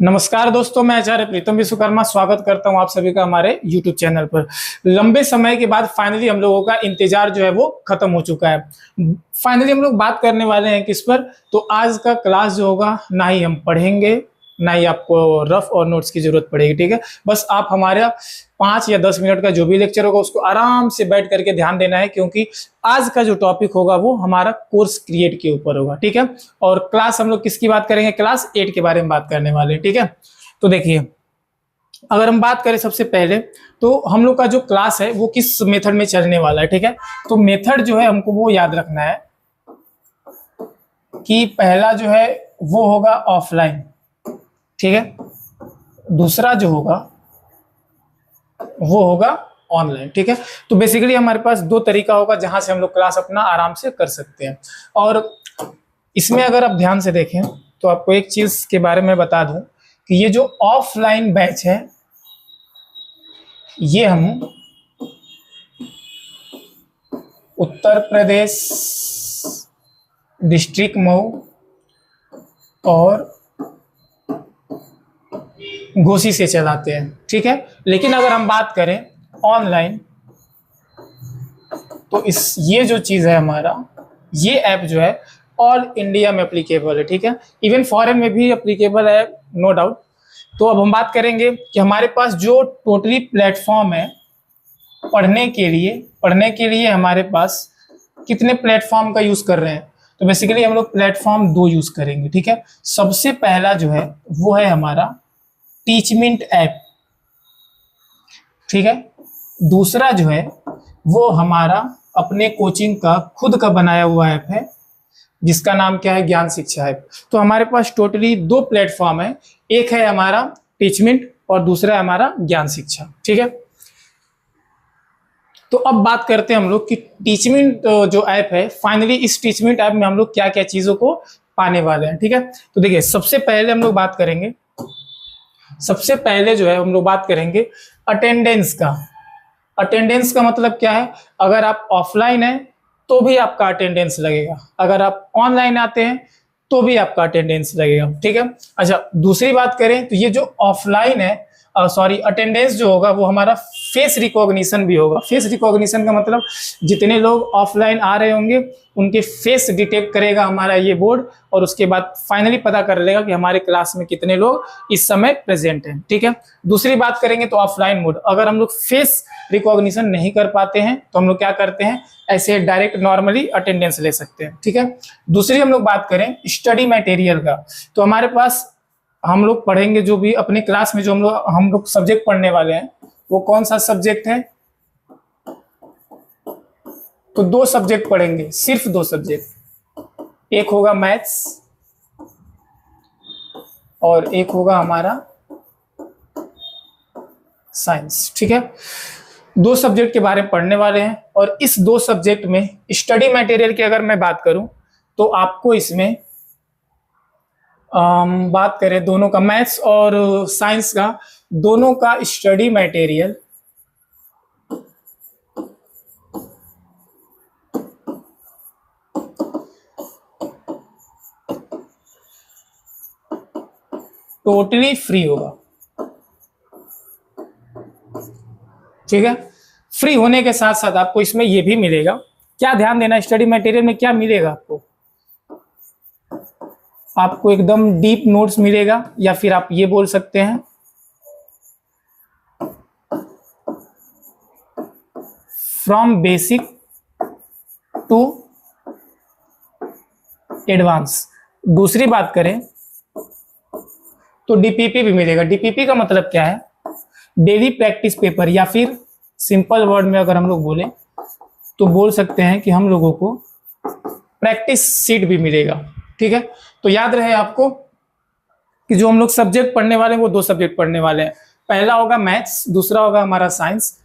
नमस्कार दोस्तों, मैं आचार्य प्रीतम विश्वकर्मा स्वागत करता हूं आप सभी का हमारे YouTube चैनल पर। लंबे समय के बाद फाइनली हम लोगों का इंतजार जो है वो खत्म हो चुका है। फाइनली हम लोग बात करने वाले हैं किस पर, तो आज का क्लास जो होगा ना ही हम पढ़ेंगे ना ही आपको रफ और नोट्स की जरूरत पड़ेगी। ठीक है, बस आप हमारा 5 या 10 मिनट का जो भी लेक्चर होगा उसको आराम से बैठ करके ध्यान देना है, क्योंकि आज का जो टॉपिक होगा वो हमारा कोर्स क्रिएट के ऊपर होगा। ठीक है, और क्लास हम लोग किसकी बात करेंगे, क्लास 8 के बारे में बात करने वाले हैं। ठीक है, तो देखिए, अगर हम बात करें सबसे पहले तो हम लोग का जो क्लास है वो किस मेथड में चलने वाला है। ठीक है, तो मेथड जो है हमको वो याद रखना है कि पहला जो है वो होगा ऑफलाइन। ठीक है, दूसरा जो होगा वो होगा ऑनलाइन। ठीक है, तो बेसिकली हमारे पास दो तरीका होगा जहां से हम लोग क्लास अपना आराम से कर सकते हैं। और इसमें अगर आप ध्यान से देखें तो आपको एक चीज के बारे में बता दूं कि ये जो ऑफलाइन बैच है ये हम उत्तर प्रदेश डिस्ट्रिक्ट मऊ और घोसी से चलाते हैं। ठीक है, लेकिन अगर हम बात करें ऑनलाइन तो ये जो चीज है हमारा, ये ऐप जो है ऑल इंडिया में एप्लीकेबल है। ठीक है, इवन फॉरेन में भी एप्लीकेबल है, नो डाउट। तो अब हम बात करेंगे कि हमारे पास जो टोटली प्लेटफॉर्म है पढ़ने के लिए हमारे पास कितने प्लेटफॉर्म का यूज कर रहे हैं। तो बेसिकली हम लोग प्लेटफॉर्म 2 यूज करेंगे। ठीक है, सबसे पहला जो है वो है हमारा टीचमिंट ऐप। ठीक है, दूसरा जो है वो हमारा अपने कोचिंग का खुद का बनाया हुआ ऐप है जिसका नाम क्या है, ज्ञान शिक्षा ऐप। तो हमारे पास टोटली 2 प्लेटफॉर्म है, एक है हमारा टीचमिंट और दूसरा है हमारा ज्ञान शिक्षा। ठीक है, तो अब बात करते हैं हम लोग कि टीचमिंट जो ऐप है, फाइनली इस टीचमिंट ऐप में हम लोग क्या क्या चीजों को पाने वाले हैं। ठीक है, तो देखिए, सबसे पहले जो है हम लोग बात करेंगे अटेंडेंस का। अटेंडेंस का मतलब क्या है, अगर आप ऑफलाइन है तो भी आपका अटेंडेंस लगेगा, अगर आप ऑनलाइन आते हैं तो भी आपका अटेंडेंस लगेगा। ठीक है, अच्छा, दूसरी बात करें तो ये जो ऑफलाइन है अटेंडेंस जो होगा वो हमारा फेस रिकॉग्निशन भी होगा। फेस रिकॉग्निशन का मतलब जितने लोग ऑफलाइन आ रहे होंगे उनके फेस डिटेक्ट करेगा हमारा ये बोर्ड, और उसके बाद फाइनली पता कर लेगा कि हमारे क्लास में कितने लोग इस समय प्रेजेंट हैं। ठीक है, दूसरी बात करेंगे तो ऑफलाइन मोड, अगर हम लोग फेस रिकॉग्निशन नहीं कर पाते हैं तो हम लोग क्या करते हैं, ऐसे डायरेक्ट नॉर्मली अटेंडेंस ले सकते हैं। ठीक है, दूसरी हम लोग बात करें स्टडी मटेरियल का, तो हमारे पास हम लोग पढ़ेंगे जो भी अपने क्लास में जो हम लोग सब्जेक्ट पढ़ने वाले हैं वो कौन सा सब्जेक्ट है, तो 2 सब्जेक्ट पढ़ेंगे, सिर्फ 2 सब्जेक्ट, एक होगा मैथ्स और एक होगा हमारा साइंस। ठीक है, 2 सब्जेक्ट के बारे में पढ़ने वाले हैं, और इस 2 सब्जेक्ट में स्टडी मटेरियल की अगर मैं बात करूं तो आपको इसमें बात करें दोनों का, मैथ्स और साइंस का, दोनों का स्टडी मटेरियल टोटली फ्री होगा। ठीक है, फ्री होने के साथ साथ आपको इसमें यह भी मिलेगा, क्या ध्यान देना, स्टडी मटेरियल में क्या मिलेगा आपको एकदम डीप नोट्स मिलेगा, या फिर आप ये बोल सकते हैं फ्रॉम बेसिक टू एडवांस। दूसरी बात करें तो डीपीपी भी मिलेगा। डीपीपी का मतलब क्या है, डेली प्रैक्टिस पेपर, या फिर सिंपल वर्ड में अगर हम लोग बोले तो बोल सकते हैं कि हम लोगों को प्रैक्टिस सीट भी मिलेगा। ठीक है, तो याद रहे आपको कि जो हम लोग सब्जेक्ट पढ़ने वाले हैं वो 2 सब्जेक्ट पढ़ने वाले हैं, पहला होगा मैथ्स, दूसरा होगा हमारा साइंस।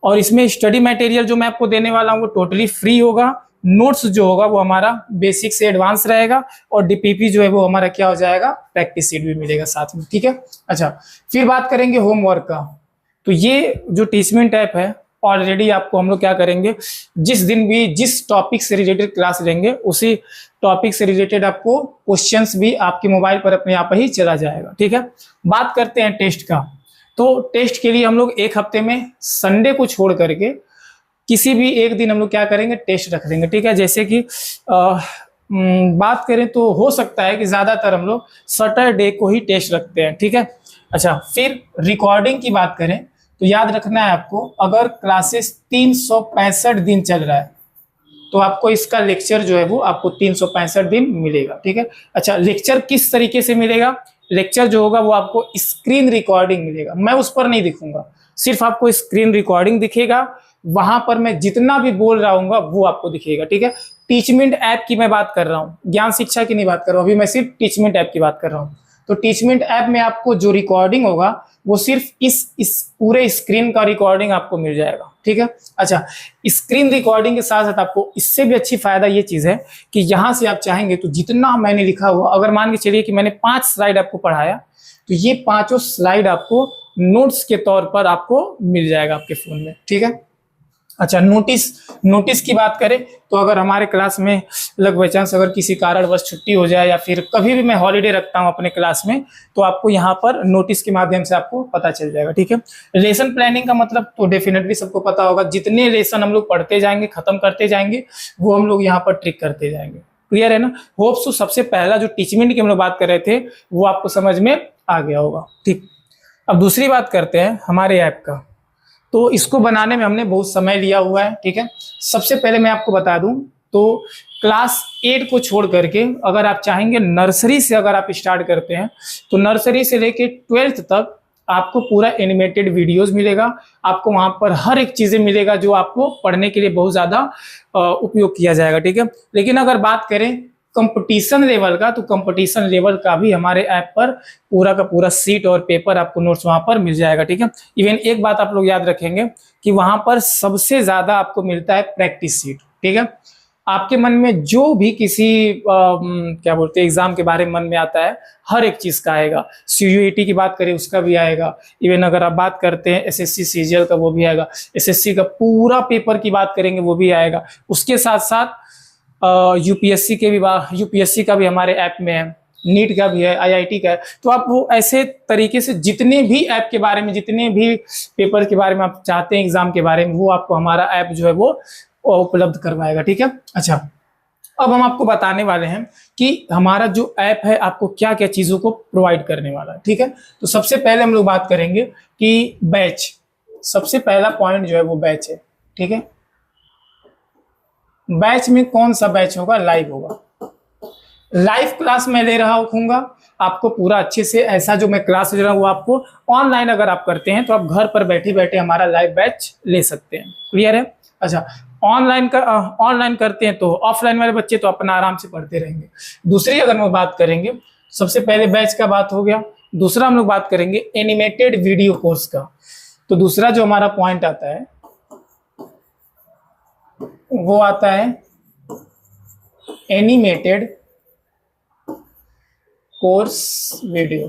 और इसमें स्टडी मटेरियल जो मैं आपको देने वाला हूँ वो टोटली फ्री होगा। नोट्स जो होगा वो हमारा बेसिक से एडवांस रहेगा, और डीपीपी जो है वो हमारा क्या हो जाएगा, प्रैक्टिस सीट भी मिलेगा साथ में। ठीक है, अच्छा, फिर बात करेंगे होमवर्क का। तो ये जो टीचमेंट ऐप है ऑलरेडी आपको हम लोग क्या करेंगे, जिस दिन भी जिस टॉपिक से रिलेटेड क्लास लेंगे उसी टॉपिक से रिलेटेड आपको क्वेश्चंस भी आपके मोबाइल पर अपने आप ही चला जाएगा। ठीक है, बात करते हैं टेस्ट का। तो टेस्ट के लिए हम लोग एक हफ्ते में संडे को छोड़ करके किसी भी एक दिन हम लोग क्या करेंगे, टेस्ट रख देंगे। ठीक है, जैसे कि बात करें तो हो सकता है कि ज्यादातर हम लोग सैटरडे को ही टेस्ट रखते हैं। ठीक है, अच्छा, फिर रिकॉर्डिंग की बात करें तो याद रखना है आपको, अगर क्लासेस 365 दिन चल रहा है तो आपको इसका लेक्चर जो है वो आपको 365 दिन मिलेगा। ठीक है, अच्छा, लेक्चर किस तरीके से मिलेगा, लेक्चर जो होगा वो आपको स्क्रीन रिकॉर्डिंग मिलेगा, मैं उस पर नहीं दिखूंगा, सिर्फ आपको स्क्रीन रिकॉर्डिंग दिखेगा, वहां पर मैं जितना भी बोल रहा हूँ वो आपको दिखेगा। ठीक है, टीचमेंट ऐप की मैं बात कर रहा हूँ, ज्ञान शिक्षा की नहीं बात कर रहा हूँ, अभी मैं सिर्फ टीचमेंट ऐप की बात कर रहा हूँ। तो टीचमेंट ऐप में आपको जो रिकॉर्डिंग होगा वो सिर्फ इस पूरे स्क्रीन का रिकॉर्डिंग आपको मिल जाएगा। ठीक है, अच्छा, स्क्रीन रिकॉर्डिंग के साथ साथ आपको इससे भी अच्छी फायदा ये चीज है कि यहां से आप चाहेंगे तो जितना मैंने लिखा हुआ, अगर मान के चलिए कि मैंने 5 स्लाइड आपको पढ़ाया तो ये 5 स्लाइड आपको नोट्स के तौर पर आपको मिल जाएगा आपके फोन में। ठीक है, अच्छा, नोटिस की बात करें तो अगर हमारे क्लास में लग बाई चांस अगर किसी कारणवश छुट्टी हो जाए या फिर कभी भी मैं हॉलीडे रखता हूं अपने क्लास में तो आपको यहाँ पर नोटिस के माध्यम से आपको पता चल जाएगा। ठीक है, लेसन प्लानिंग का मतलब तो डेफिनेटली सबको पता होगा, जितने लेसन हम लोग पढ़ते जाएंगे खत्म करते जाएंगे वो हम लोग यहाँ पर ट्रिक करते जाएंगे। क्लियर है ना? होप्स तो सबसे पहला जो टीचमेंट की हम लोग बात कर रहे थे वो आपको समझ में आ गया होगा। ठीक, अब दूसरी बात करते हैं हमारे ऐप का। तो इसको बनाने में हमने बहुत समय लिया हुआ है। ठीक है, सबसे पहले मैं आपको बता दूं तो क्लास 8 को छोड़ करके अगर आप चाहेंगे नर्सरी से अगर आप स्टार्ट करते हैं तो नर्सरी से लेके 12th तक आपको पूरा एनिमेटेड वीडियोस मिलेगा, आपको वहां पर हर एक चीजें मिलेगा जो आपको पढ़ने के लिए बहुत ज्यादा उपयोग किया जाएगा। ठीक है, लेकिन अगर बात करें कंपटीशन लेवल का तो कंपटीशन लेवल का भी हमारे ऐप पर पूरा का पूरा सीट और पेपर आपको नोट्स वहां पर मिल जाएगा। ठीक है, इवन एक बात आप लोग याद रखेंगे कि वहां पर सबसे ज्यादा आपको मिलता है प्रैक्टिस सीट। ठीक है, आपके मन में जो भी किसी क्या बोलते हैं एग्जाम के बारे में मन में आता है हर एक चीज का आएगा। CUET की बात करें उसका भी आएगा, इवन अगर आप बात करते हैं SSC CGL का वो भी आएगा, SSC का पूरा पेपर की बात करेंगे वो भी आएगा। उसके साथ साथ यूपीएससी का भी हमारे ऐप में है, नीट का भी है, IIT का है। तो आप वो ऐसे तरीके से जितने भी ऐप के बारे में, जितने भी पेपर के बारे में आप चाहते हैं एग्जाम के बारे में, वो आपको हमारा ऐप जो है वो उपलब्ध करवाएगा। ठीक है, अच्छा, अब हम आपको बताने वाले हैं कि हमारा जो ऐप है आपको क्या क्या चीजों को प्रोवाइड करने वाला है। ठीक है, तो सबसे पहले हम लोग बात करेंगे कि बैच, सबसे पहला पॉइंट जो है वो बैच है। ठीक है, बैच में कौन सा बैच होगा? लाइव होगा। लाइव क्लास मैं ले रहा हूँगा आपको पूरा अच्छे से, ऐसा जो मैं क्लास ले रहा हूँ वो आपको ऑनलाइन अगर आप करते हैं तो आप घर पर बैठे बैठे हमारा लाइव बैच ले सकते हैं। क्लियर है? अच्छा, ऑनलाइन करते हैं तो ऑफलाइन वाले बच्चे तो अपना आराम से पढ़ते रहेंगे। दूसरी अगर हम बात करेंगे, सबसे पहले बैच का बात हो गया, दूसरा हम लोग बात करेंगे एनिमेटेड वीडियो कोर्स का। तो दूसरा जो हमारा पॉइंट आता है वो आता है एनिमेटेड कोर्स वीडियो।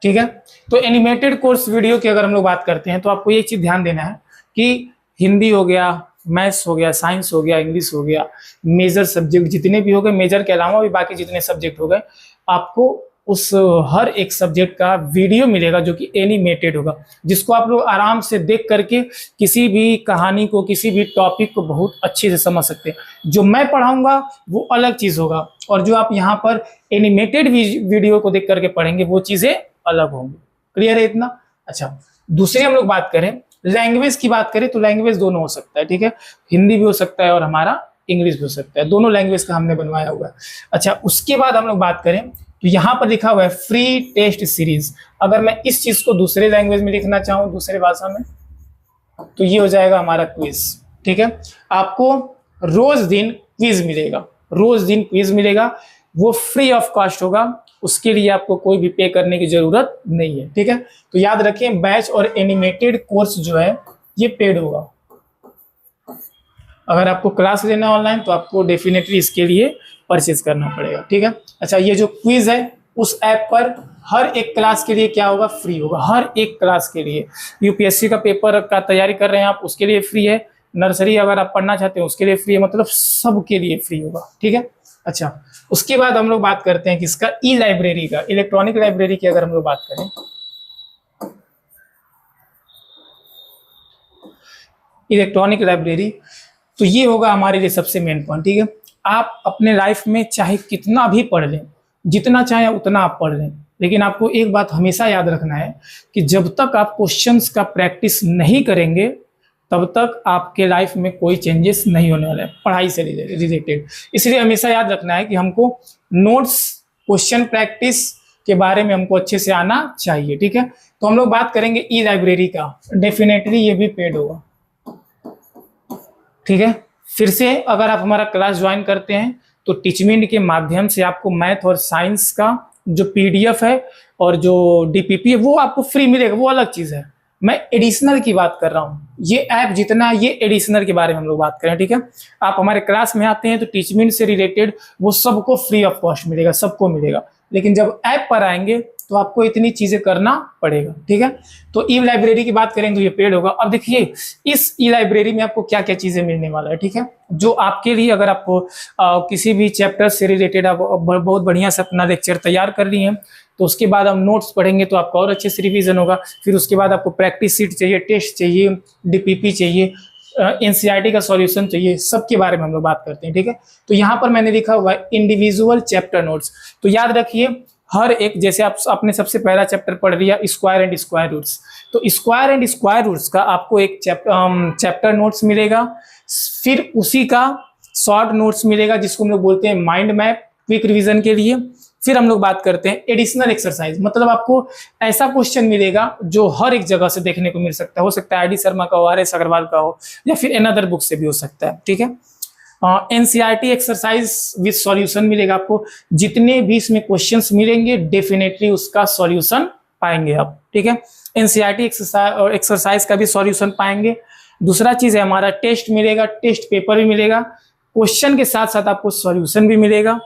ठीक है, तो एनिमेटेड कोर्स वीडियो की अगर हम लोग बात करते हैं तो आपको एक चीज ध्यान देना है कि हिंदी हो गया, मैथ्स हो गया, साइंस हो गया, इंग्लिश हो गया, मेजर सब्जेक्ट जितने भी हो गए, मेजर के अलावा भी बाकी जितने सब्जेक्ट हो गए, आपको उस हर एक सब्जेक्ट का वीडियो मिलेगा जो कि एनिमेटेड होगा, जिसको आप लोग आराम से देख करके किसी भी कहानी को, किसी भी टॉपिक को बहुत अच्छे से समझ सकते हैं। जो मैं पढ़ाऊंगा वो अलग चीज होगा और जो आप यहाँ पर एनिमेटेड वीडियो को देख करके पढ़ेंगे वो चीजें अलग होंगी। क्लियर है इतना? अच्छा, दूसरी हम लोग बात करें, लैंग्वेज की बात करें तो लैंग्वेज दोनों हो सकता है। ठीक है, हिंदी भी हो सकता है और हमारा इंग्लिश भी हो सकता है, दोनों लैंग्वेज का हमने बनवाया हुआ है। अच्छा, उसके बाद हम लोग बात करें तो यहाँ पर लिखा हुआ है फ्री टेस्ट सीरीज। अगर मैं इस चीज को दूसरे लैंग्वेज में लिखना चाहूँ, दूसरे भाषा में, तो ये हो जाएगा हमारा क्विज। ठीक है, आपको रोज दिन क्विज मिलेगा, रोज दिन क्विज मिलेगा, वो फ्री ऑफ कॉस्ट होगा, उसके लिए आपको कोई भी पे करने की जरूरत नहीं है। ठीक है, तो याद रखें बैच और एनिमेटेड कोर्स जो है ये पेड होगा। अगर आपको क्लास लेना ऑनलाइन तो आपको डेफिनेटली इसके लिए परचेज करना पड़ेगा। ठीक है, अच्छा, ये जो क्विज है उस ऐप पर हर एक क्लास के लिए क्या होगा, फ्री होगा। हर एक क्लास के लिए यूपीएससी का पेपर का तैयारी कर रहे हैं आप, उसके लिए फ्री है। नर्सरी अगर आप पढ़ना चाहते हैं उसके लिए फ्री है, मतलब सबके लिए फ्री होगा, ठीक है। अच्छा, उसके बाद हम लोग बात करते हैं किसका, ई लाइब्रेरी का, इलेक्ट्रॉनिक लाइब्रेरी की अगर हम लोग बात करें, इलेक्ट्रॉनिक लाइब्रेरी, तो ये होगा हमारे लिए सबसे मेन पॉइंट, ठीक है। आप अपने लाइफ में चाहे कितना भी पढ़ लें, जितना चाहे उतना आप पढ़ लें, लेकिन आपको एक बात हमेशा याद रखना है कि जब तक आप क्वेश्चंस का प्रैक्टिस नहीं करेंगे तब तक आपके लाइफ में कोई चेंजेस नहीं होने वाला है पढ़ाई से रिलेटेड। इसलिए हमेशा याद रखना है कि हमको नोट्स, क्वेश्चन प्रैक्टिस के बारे में हमको अच्छे से आना चाहिए, ठीक है। तो हम लोग बात करेंगे ई लाइब्रेरी का, डेफिनेटली ये भी पेड होगा, ठीक है। फिर से अगर आप हमारा क्लास ज्वाइन करते हैं तो टीचमिंट के माध्यम से आपको मैथ और साइंस का जो पीडीएफ है और जो डीपीपी है वो आपको फ्री मिलेगा, वो अलग चीज है। मैं एडिशनल की बात कर रहा हूँ, ये ऐप जितना, ये एडिशनल के बारे में हम लोग बात करें, ठीक है। आप हमारे क्लास में आते हैं तो टीचमिंट से रिलेटेड वो सबको फ्री ऑफ कॉस्ट मिलेगा, सबको मिलेगा। लेकिन जब ऐप पर आएंगे तो आपको इतनी चीजें करना पड़ेगा, ठीक है। तो ई लाइब्रेरी की बात करेंगे तो ये पेड होगा। अब देखिए इस ई लाइब्रेरी में आपको क्या क्या चीजें मिलने वाला है, ठीक है, जो आपके लिए, अगर आपको किसी भी चैप्टर से रिलेटेड आप बहुत बढ़िया से अपना लेक्चर तैयार कर लिए हैं तो उसके बाद हम नोट्स पढ़ेंगे तो आपका और अच्छे से रिवीजन होगा। फिर उसके बाद आपको प्रैक्टिस सीट चाहिए, टेस्ट चाहिए, डीपीपी चाहिए, एनसीईआरटी का सॉल्यूशन चाहिए, सबके बारे में हम लोग बात करते हैं, ठीक है। तो यहाँ पर मैंने लिखा हुआ है इंडिविजुअल चैप्टर नोट्स। तो याद रखिए हर एक, जैसे आपने सबसे पहला चैप्टर पढ़ लिया स्क्वायर एंड स्क्वायर रूट्स, तो स्क्वायर एंड स्क्वायर रूट्स का आपको एक चैप्टर नोट्स मिलेगा। फिर उसी का शॉर्ट नोट्स मिलेगा जिसको हम लोग बोलते हैं माइंड मैप, क्विक रिवीजन के लिए। फिर हम लोग बात करते हैं एडिशनल एक्सरसाइज, मतलब आपको ऐसा क्वेश्चन मिलेगा जो हर एक जगह से देखने को मिल सकता है, हो सकता है आईडी शर्मा का हो, आर.एस. अग्रवाल का हो, या फिर अनदर बुक से भी हो सकता है, ठीक है। एनसीईआरटी एक्सरसाइज विद सॉल्यूशन मिलेगा आपको, जितने भी इसमें क्वेश्चंस मिलेंगे डेफिनेटली उसका सॉल्यूशन पाएंगे आप, ठीक है। एनसीईआरटी एक्सरसाइज का भी सॉल्यूशन पाएंगे। दूसरा चीज है हमारा टेस्ट मिलेगा, टेस्ट पेपर भी मिलेगा, क्वेश्चन के साथ साथ आपको सॉल्यूशन भी मिलेगा।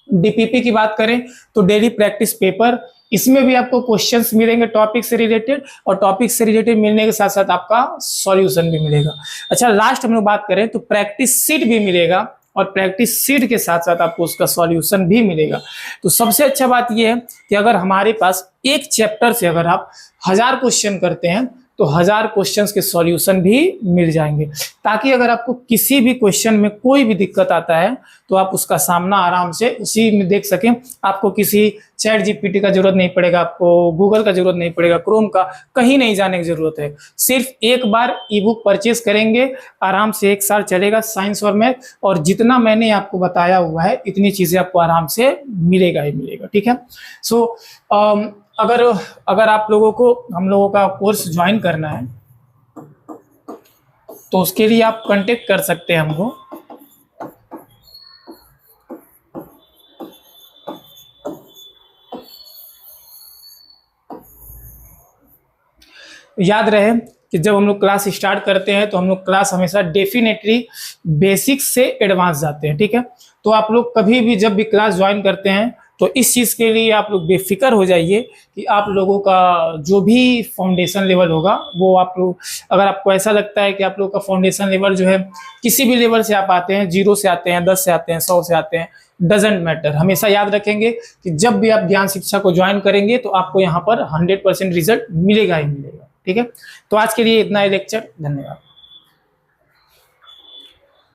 डीपीपी की बात करें तो डेली प्रैक्टिस पेपर, इसमें भी आपको क्वेश्चंस मिलेंगे टॉपिक से रिलेटेड, और टॉपिक से रिलेटेड मिलने के साथ साथ आपका सॉल्यूशन भी मिलेगा। अच्छा, लास्ट हम लोग बात करें तो प्रैक्टिस सीट भी मिलेगा, और प्रैक्टिस सीट के साथ साथ आपको उसका सॉल्यूशन भी मिलेगा। तो सबसे अच्छा बात यह है कि अगर हमारे पास एक चैप्टर से अगर आप 1000 क्वेश्चन करते हैं तो 1000 क्वेश्चंस के सॉल्यूशन भी मिल जाएंगे, ताकि अगर आपको किसी भी क्वेश्चन में कोई भी दिक्कत आता है तो आप उसका सामना आराम से उसी में देख सकें। आपको किसी चैट जीपीटी का जरूरत नहीं पड़ेगा, आपको गूगल का जरूरत नहीं पड़ेगा, क्रोम का, कहीं नहीं जाने की जरूरत है। सिर्फ एक बार ई बुक परचेज करेंगे, आराम से 1 साल चलेगा साइंस और मैथ, और जितना मैंने आपको बताया हुआ है इतनी चीजें आपको आराम से मिलेगा ही मिलेगा, ठीक है। सो अगर आप लोगों को हम लोगों का कोर्स ज्वाइन करना है तो उसके लिए आप कांटेक्ट कर सकते हैं हमको। याद रहे कि जब हम लोग क्लास स्टार्ट करते हैं तो हम लोग क्लास हमेशा डेफिनेटली बेसिक से एडवांस जाते हैं, ठीक है। तो आप लोग कभी भी जब भी क्लास ज्वाइन करते हैं तो इस चीज़ के लिए आप लोग बेफिक्र हो जाइए कि आप लोगों का जो भी फाउंडेशन लेवल होगा वो आप लोग, अगर आपको ऐसा लगता है कि आप लोग का फाउंडेशन लेवल जो है किसी भी लेवल से आप आते हैं, 0 से आते हैं, 10 से आते हैं, 100 से आते हैं, डजेंट मैटर, हमेशा याद रखेंगे कि जब भी आप ज्ञान शिक्षा को ज्वाइन करेंगे तो आपको यहाँ पर 100% रिजल्ट मिलेगा ही मिलेगा, ठीक है। तो आज के लिए इतना ही लेक्चर, धन्यवाद।